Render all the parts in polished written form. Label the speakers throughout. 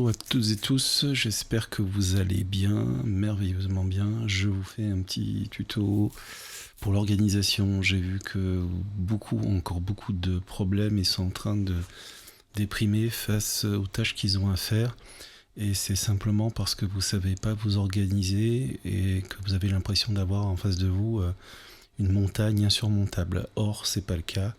Speaker 1: Bonjour à toutes et tous, j'espère que vous allez bien, merveilleusement bien. Je vous fais un petit tuto pour l'organisation. J'ai vu que encore beaucoup de problèmes et sont en train de déprimer face aux tâches qu'ils ont à faire. Et c'est simplement parce que vous ne savez pas vous organiser et que vous avez l'impression d'avoir en face de vous une montagne insurmontable. Or, c'est pas le cas.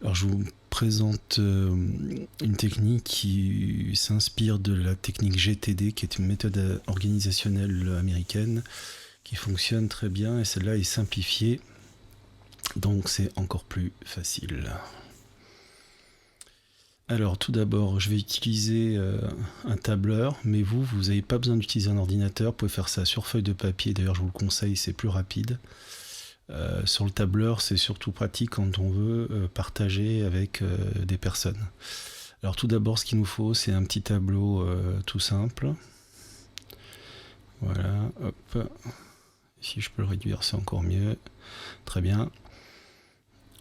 Speaker 1: Alors, je vous présente une technique qui s'inspire de la technique GTD, qui est une méthode organisationnelle américaine qui fonctionne très bien, et celle-là est simplifiée, donc c'est encore plus facile. Alors tout d'abord, je vais utiliser un tableur, mais vous n'avez pas besoin d'utiliser un ordinateur, vous pouvez faire ça sur feuille de papier, d'ailleurs je vous le conseille, c'est plus rapide. Sur le tableur, c'est surtout pratique quand on veut partager avec des personnes. Alors tout d'abord, ce qu'il nous faut, c'est un petit tableau tout simple. Voilà, hop. Si je peux le réduire, c'est encore mieux. Très bien.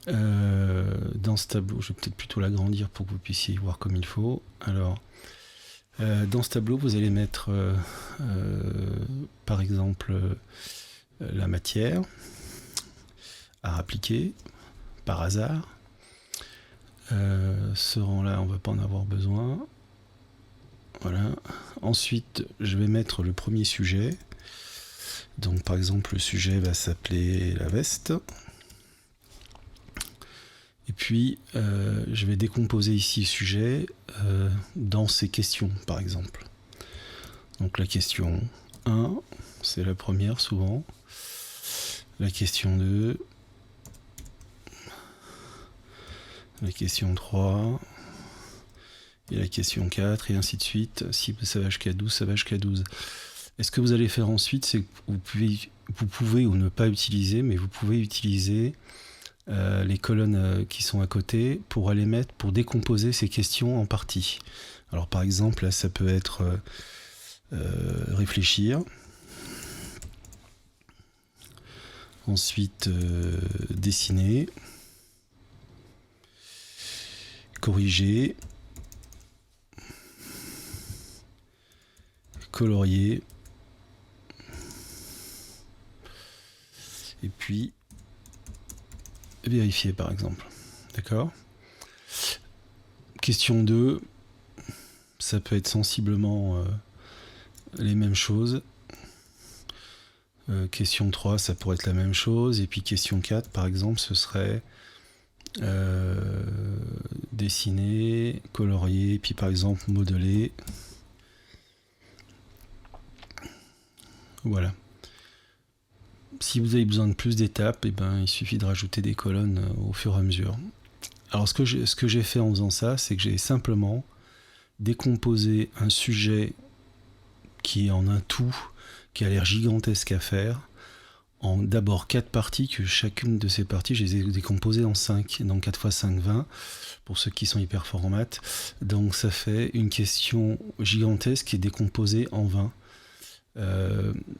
Speaker 1: Dans ce tableau, je vais peut-être plutôt l'agrandir pour que vous puissiez y voir comme il faut. Alors, dans ce tableau, vous allez mettre, par exemple, la matière à appliquer par hasard. Ce rang-là, on ne va pas en avoir besoin. Voilà. Ensuite, je vais mettre le premier sujet. Donc, par exemple, le sujet va s'appeler la veste. Et puis, je vais décomposer ici le sujet dans ces questions, par exemple. Donc, la question 1, c'est la première souvent. La question 2. La question 3. Et la question 4, et ainsi de suite. Si ça va jusqu'à 12, ça va jusqu'à 12. Et ce que vous allez faire ensuite, c'est que vous pouvez ou ne pas utiliser, mais vous pouvez utiliser les colonnes qui sont à côté pour décomposer ces questions en parties. Alors par exemple, là, ça peut être réfléchir. Ensuite, dessiner. Corriger. Colorier. Et puis vérifier par exemple. D'accord ? Question 2, ça peut être sensiblement les mêmes choses. Question 3, ça pourrait être la même chose. Et puis question 4, par exemple, ce serait dessiner, colorier, puis par exemple modeler. Voilà. Si vous avez besoin de plus d'étapes, il suffit de rajouter des colonnes au fur et à mesure. Alors ce que j'ai fait en faisant ça, c'est que j'ai simplement décomposé un sujet qui est en un tout, qui a l'air gigantesque à faire, en d'abord 4 parties, que chacune de ces parties, je les ai décomposées en 5. Donc 4 x 5, 20, pour ceux qui sont hyper forts en maths. Donc ça fait une question gigantesque qui est décomposée en 20.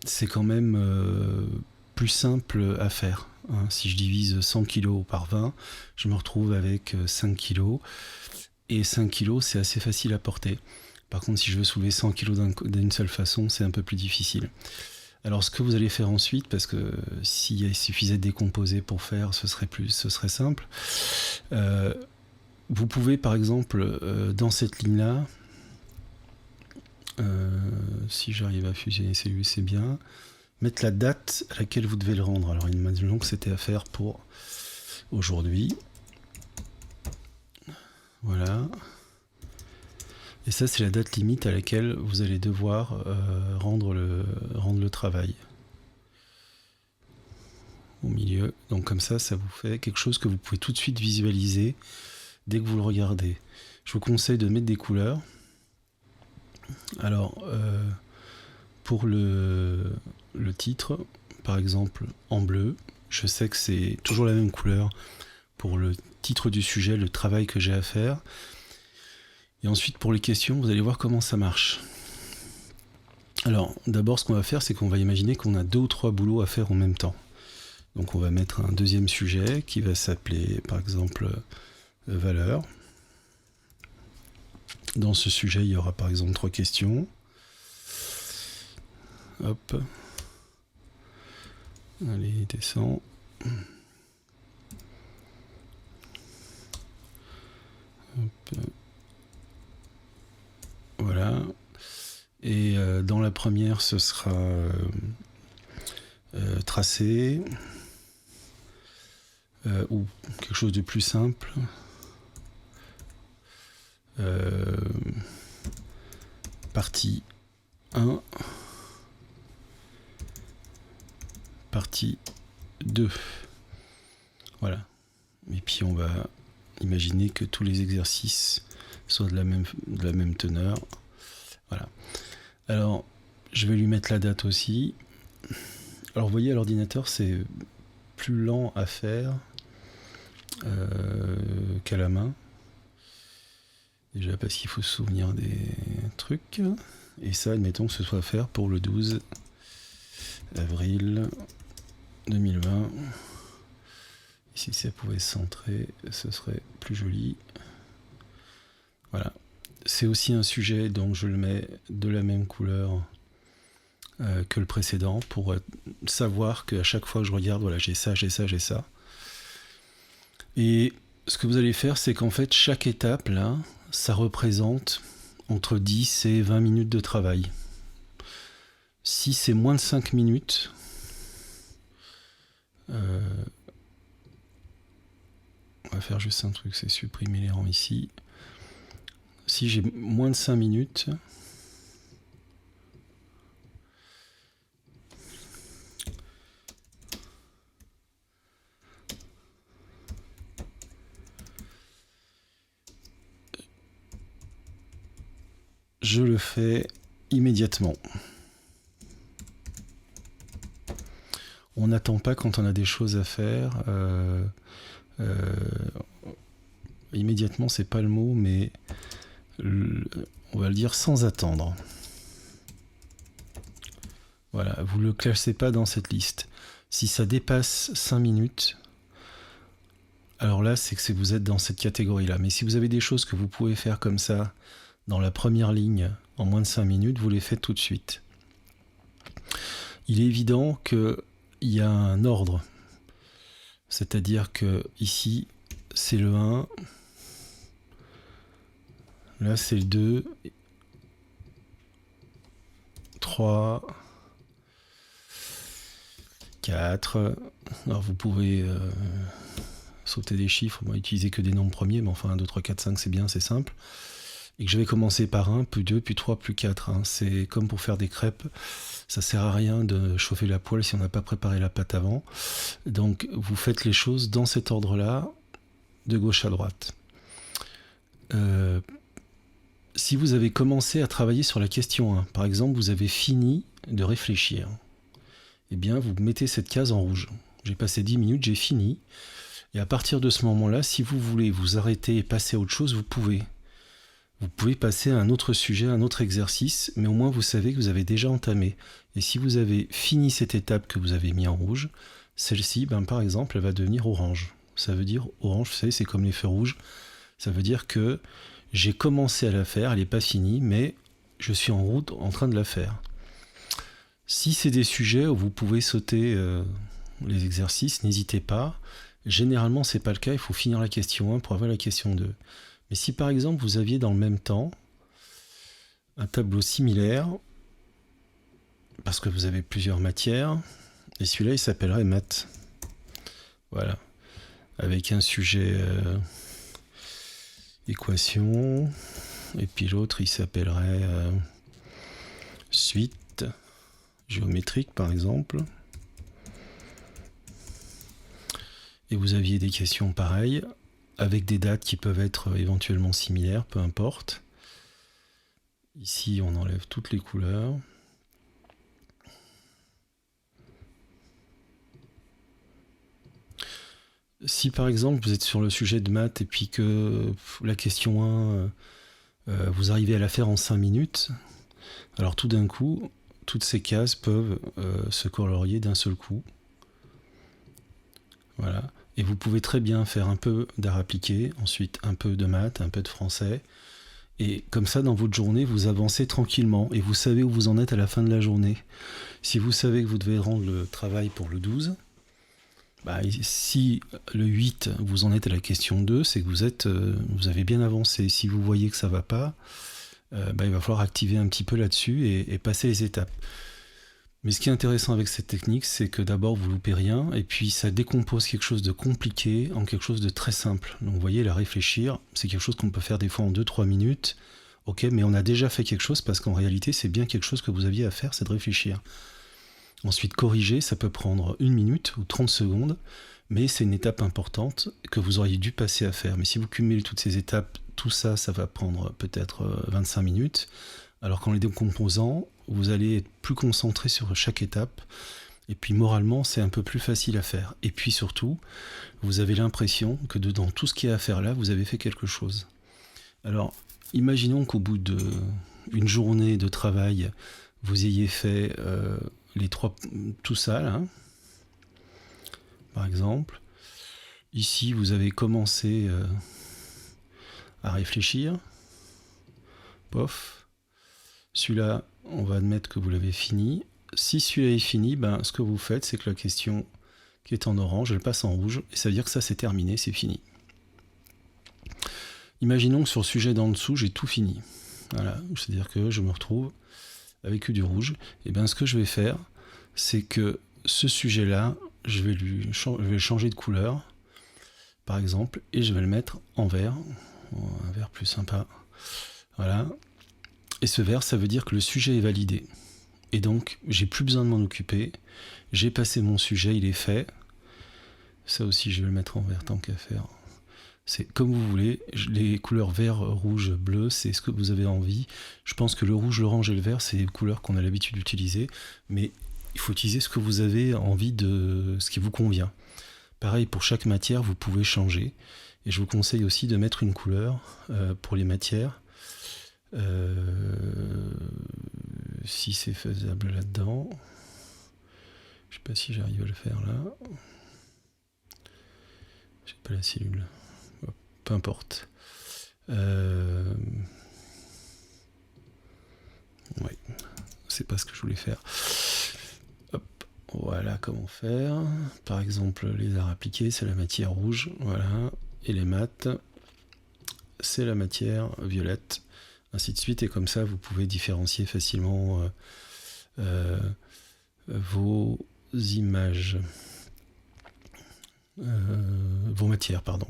Speaker 1: C'est quand même plus simple à faire. Si je divise 100 kg par 20, je me retrouve avec 5 kg. Et 5 kg, c'est assez facile à porter. Par contre, si je veux soulever 100 kg d'une seule façon, c'est un peu plus difficile. Alors, ce que vous allez faire ensuite, parce que s'il suffisait de décomposer pour faire, ce serait simple. Vous pouvez, par exemple, dans cette ligne-là, si j'arrive à fusionner celui, c'est bien. Mettre la date à laquelle vous devez le rendre. Alors imaginons que c'était à faire pour aujourd'hui. Voilà. Et ça, c'est la date limite à laquelle vous allez devoir rendre le travail. Au milieu. Donc comme ça vous fait quelque chose que vous pouvez tout de suite visualiser dès que vous le regardez. Je vous conseille de mettre des couleurs. Alors, pour le titre, par exemple en bleu, je sais que c'est toujours la même couleur pour le titre du sujet, le travail que j'ai à faire. Et ensuite pour les questions, vous allez voir comment ça marche. Alors d'abord, ce qu'on va faire, c'est qu'on va imaginer qu'on a 2 ou 3 boulots à faire en même temps. Donc on va mettre un deuxième sujet qui va s'appeler par exemple valeur. Dans ce sujet, il y aura par exemple 3 questions. Hop. Allez, descends. Hop. Voilà. Et dans la première, ce sera tracé. Ou quelque chose de plus simple. Partie 1. Partie 2. Voilà. Et puis on va imaginer que tous les exercices soient de la même teneur. Voilà. Alors, je vais lui mettre la date aussi. Alors, vous voyez, à l'ordinateur, c'est plus lent à faire qu'à la main. Déjà parce qu'il faut se souvenir des trucs. Et ça, admettons que ce soit à faire pour le 12 avril 2020. Et si ça pouvait se centrer, ce serait plus joli. Voilà. C'est aussi un sujet, donc je le mets de la même couleur que le précédent pour savoir qu'à chaque fois que je regarde, voilà, j'ai ça, j'ai ça, j'ai ça. Et ce que vous allez faire, c'est qu'en fait, chaque étape, là, ça représente entre 10 et 20 minutes de travail. Si c'est moins de 5 minutes, on va faire juste un truc, c'est supprimer les rangs ici. Si j'ai moins de 5 minutes, je le fais immédiatement. On n'attend pas quand on a des choses à faire. Immédiatement, c'est pas le mot, mais on va le dire sans attendre. Voilà, vous ne le classez pas dans cette liste. Si ça dépasse 5 minutes, alors là, c'est que vous êtes dans cette catégorie-là. Mais si vous avez des choses que vous pouvez faire comme ça, dans la première ligne, en moins de 5 minutes, vous les faites tout de suite. Il est évident qu'il y a un ordre. C'est-à-dire que ici, c'est le 1. Là, c'est le 2. 3. 4. Alors, vous pouvez sauter des chiffres. Moi, utiliser que des nombres premiers, mais enfin, 1, 2, 3, 4, 5, c'est bien, c'est simple. Et que je vais commencer par 1, puis 2, puis 3, puis 4. Hein. C'est comme pour faire des crêpes. Ça sert à rien de chauffer la poêle si on n'a pas préparé la pâte avant. Donc, vous faites les choses dans cet ordre-là, de gauche à droite. Si vous avez commencé à travailler sur la question 1, par exemple, vous avez fini de réfléchir, eh bien, vous mettez cette case en rouge. J'ai passé 10 minutes, j'ai fini. Et à partir de ce moment-là, si vous voulez vous arrêter et passer à autre chose, vous pouvez. Vous pouvez passer à un autre sujet, un autre exercice, mais au moins vous savez que vous avez déjà entamé. Et si vous avez fini cette étape que vous avez mis en rouge, celle-ci, par exemple, elle va devenir orange. Ça veut dire orange, vous savez, c'est comme les feux rouges. Ça veut dire que j'ai commencé à la faire, elle n'est pas finie, mais je suis en route en train de la faire. Si c'est des sujets où vous pouvez sauter les exercices, n'hésitez pas. Généralement, c'est pas le cas, il faut finir la question 1 pour avoir la question 2. Mais si par exemple vous aviez dans le même temps un tableau similaire, parce que vous avez plusieurs matières, et celui-là il s'appellerait maths. Voilà. Avec un sujet équation, et puis l'autre il s'appellerait suite géométrique par exemple. Et vous aviez des questions pareilles, avec des dates qui peuvent être éventuellement similaires, peu importe. Ici, on enlève toutes les couleurs. Si par exemple vous êtes sur le sujet de maths et puis que la question 1, vous arrivez à la faire en 5 minutes, alors tout d'un coup, toutes ces cases peuvent se colorier d'un seul coup. Voilà. Et vous pouvez très bien faire un peu d'art appliqué, ensuite un peu de maths, un peu de français, Et comme ça, dans votre journée, vous avancez tranquillement et vous savez où vous en êtes à la fin de la journée. Si vous savez que vous devez rendre le travail pour le 12, bah, si le 8, vous en êtes à la question 2, c'est que vous avez bien avancé. Si vous voyez que ça ne va pas, il va falloir activer un petit peu là-dessus et passer les étapes. Mais ce qui est intéressant avec cette technique, c'est que d'abord, vous ne loupez rien, et puis ça décompose quelque chose de compliqué en quelque chose de très simple. Donc vous voyez, la réfléchir, c'est quelque chose qu'on peut faire des fois en 2-3 minutes. Ok, mais on a déjà fait quelque chose parce qu'en réalité, c'est bien quelque chose que vous aviez à faire, c'est de réfléchir. Ensuite, corriger, ça peut prendre 1 minute ou 30 secondes, mais c'est une étape importante que vous auriez dû passer à faire. Mais si vous cumulez toutes ces étapes, tout ça, ça va prendre peut-être 25 minutes. Alors qu'en les décomposant, vous allez être plus concentré sur chaque étape. Et puis moralement, c'est un peu plus facile à faire. Et puis surtout, vous avez l'impression que dans tout ce qu'il y a à faire là, vous avez fait quelque chose. Alors, imaginons qu'au bout d'une journée de travail, vous ayez fait tout ça, là, par exemple. Ici, vous avez commencé à réfléchir. Pof. Celui-là, on va admettre que vous l'avez fini. Si celui-là est fini, ce que vous faites, c'est que la question qui est en orange, elle passe en rouge, et ça veut dire que ça, c'est terminé, c'est fini. Imaginons que sur le sujet d'en dessous, j'ai tout fini. Voilà, c'est-à-dire que je me retrouve avec que du rouge. Et ce que je vais faire, c'est que ce sujet-là, je vais le changer de couleur, par exemple, et je vais le mettre en vert. Un vert plus sympa. Voilà. Et ce vert, ça veut dire que le sujet est validé. Et donc, j'ai plus besoin de m'en occuper. J'ai passé mon sujet, il est fait. Ça aussi, je vais le mettre en vert tant qu'à faire. C'est comme vous voulez. Les couleurs vert, rouge, bleu, c'est ce que vous avez envie. Je pense que le rouge, l'orange et le vert, c'est les couleurs qu'on a l'habitude d'utiliser. Mais il faut utiliser ce que vous avez envie de ce qui vous convient. Pareil, pour chaque matière, vous pouvez changer. Et je vous conseille aussi de mettre une couleur pour les matières. Si c'est faisable là-dedans, je sais pas si j'arrive à le faire là. J'ai pas la cellule. Peu importe. Ouais, c'est pas ce que je voulais faire. Hop, voilà comment faire. Par exemple, les arts appliqués, c'est la matière rouge, voilà, et les maths, c'est la matière violette. Ainsi de suite, et comme ça vous pouvez différencier facilement vos images, vos matières, pardon.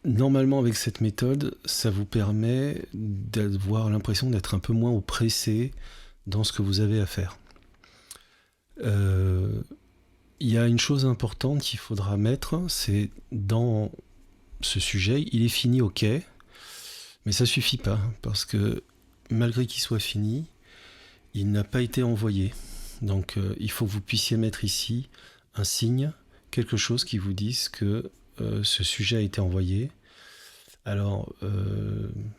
Speaker 1: Normalement, avec cette méthode, ça vous permet d'avoir l'impression d'être un peu moins oppressé dans ce que vous avez à faire. Il y a une chose importante qu'il faudra mettre, c'est dans ce sujet, il est fini, ok, mais ça suffit pas, parce que malgré qu'il soit fini, il n'a pas été envoyé. Donc il faut que vous puissiez mettre ici un signe, quelque chose qui vous dise que ce sujet a été envoyé. Alors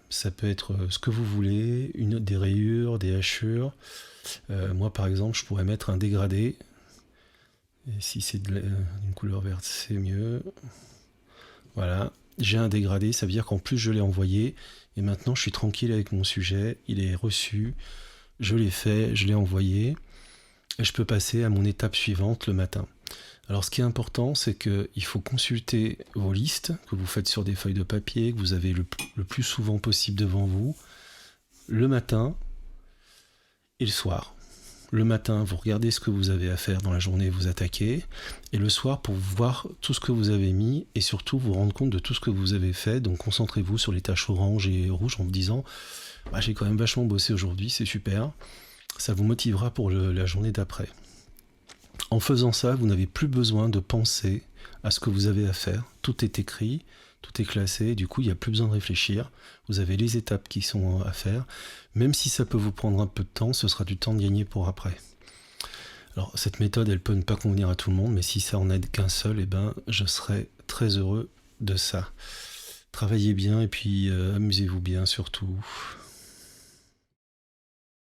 Speaker 1: ça peut être ce que vous voulez, des rayures, des hachures. Moi par exemple, je pourrais mettre un dégradé. Et si c'est d'une couleur verte, c'est mieux. Voilà, j'ai un dégradé, ça veut dire qu'en plus je l'ai envoyé, et maintenant je suis tranquille avec mon sujet, il est reçu, je l'ai fait, je l'ai envoyé, et je peux passer à mon étape suivante le matin. Alors ce qui est important, c'est qu'il faut consulter vos listes, que vous faites sur des feuilles de papier, que vous avez le plus souvent possible devant vous, le matin et le soir. Le matin, vous regardez ce que vous avez à faire dans la journée, vous attaquez. Et le soir, pour voir tout ce que vous avez mis et surtout vous rendre compte de tout ce que vous avez fait. Donc concentrez-vous sur les taches orange et rouge en vous disant j'ai quand même vachement bossé aujourd'hui, c'est super. Ça vous motivera pour la journée d'après. En faisant ça, vous n'avez plus besoin de penser à ce que vous avez à faire. Tout est écrit, tout est classé. Du coup, il n'y a plus besoin de réfléchir. Vous avez les étapes qui sont à faire. Même si ça peut vous prendre un peu de temps, ce sera du temps de gagner pour après. Alors, cette méthode, elle peut ne pas convenir à tout le monde, mais si ça en aide qu'un seul, je serai très heureux de ça. Travaillez bien et puis amusez-vous bien surtout.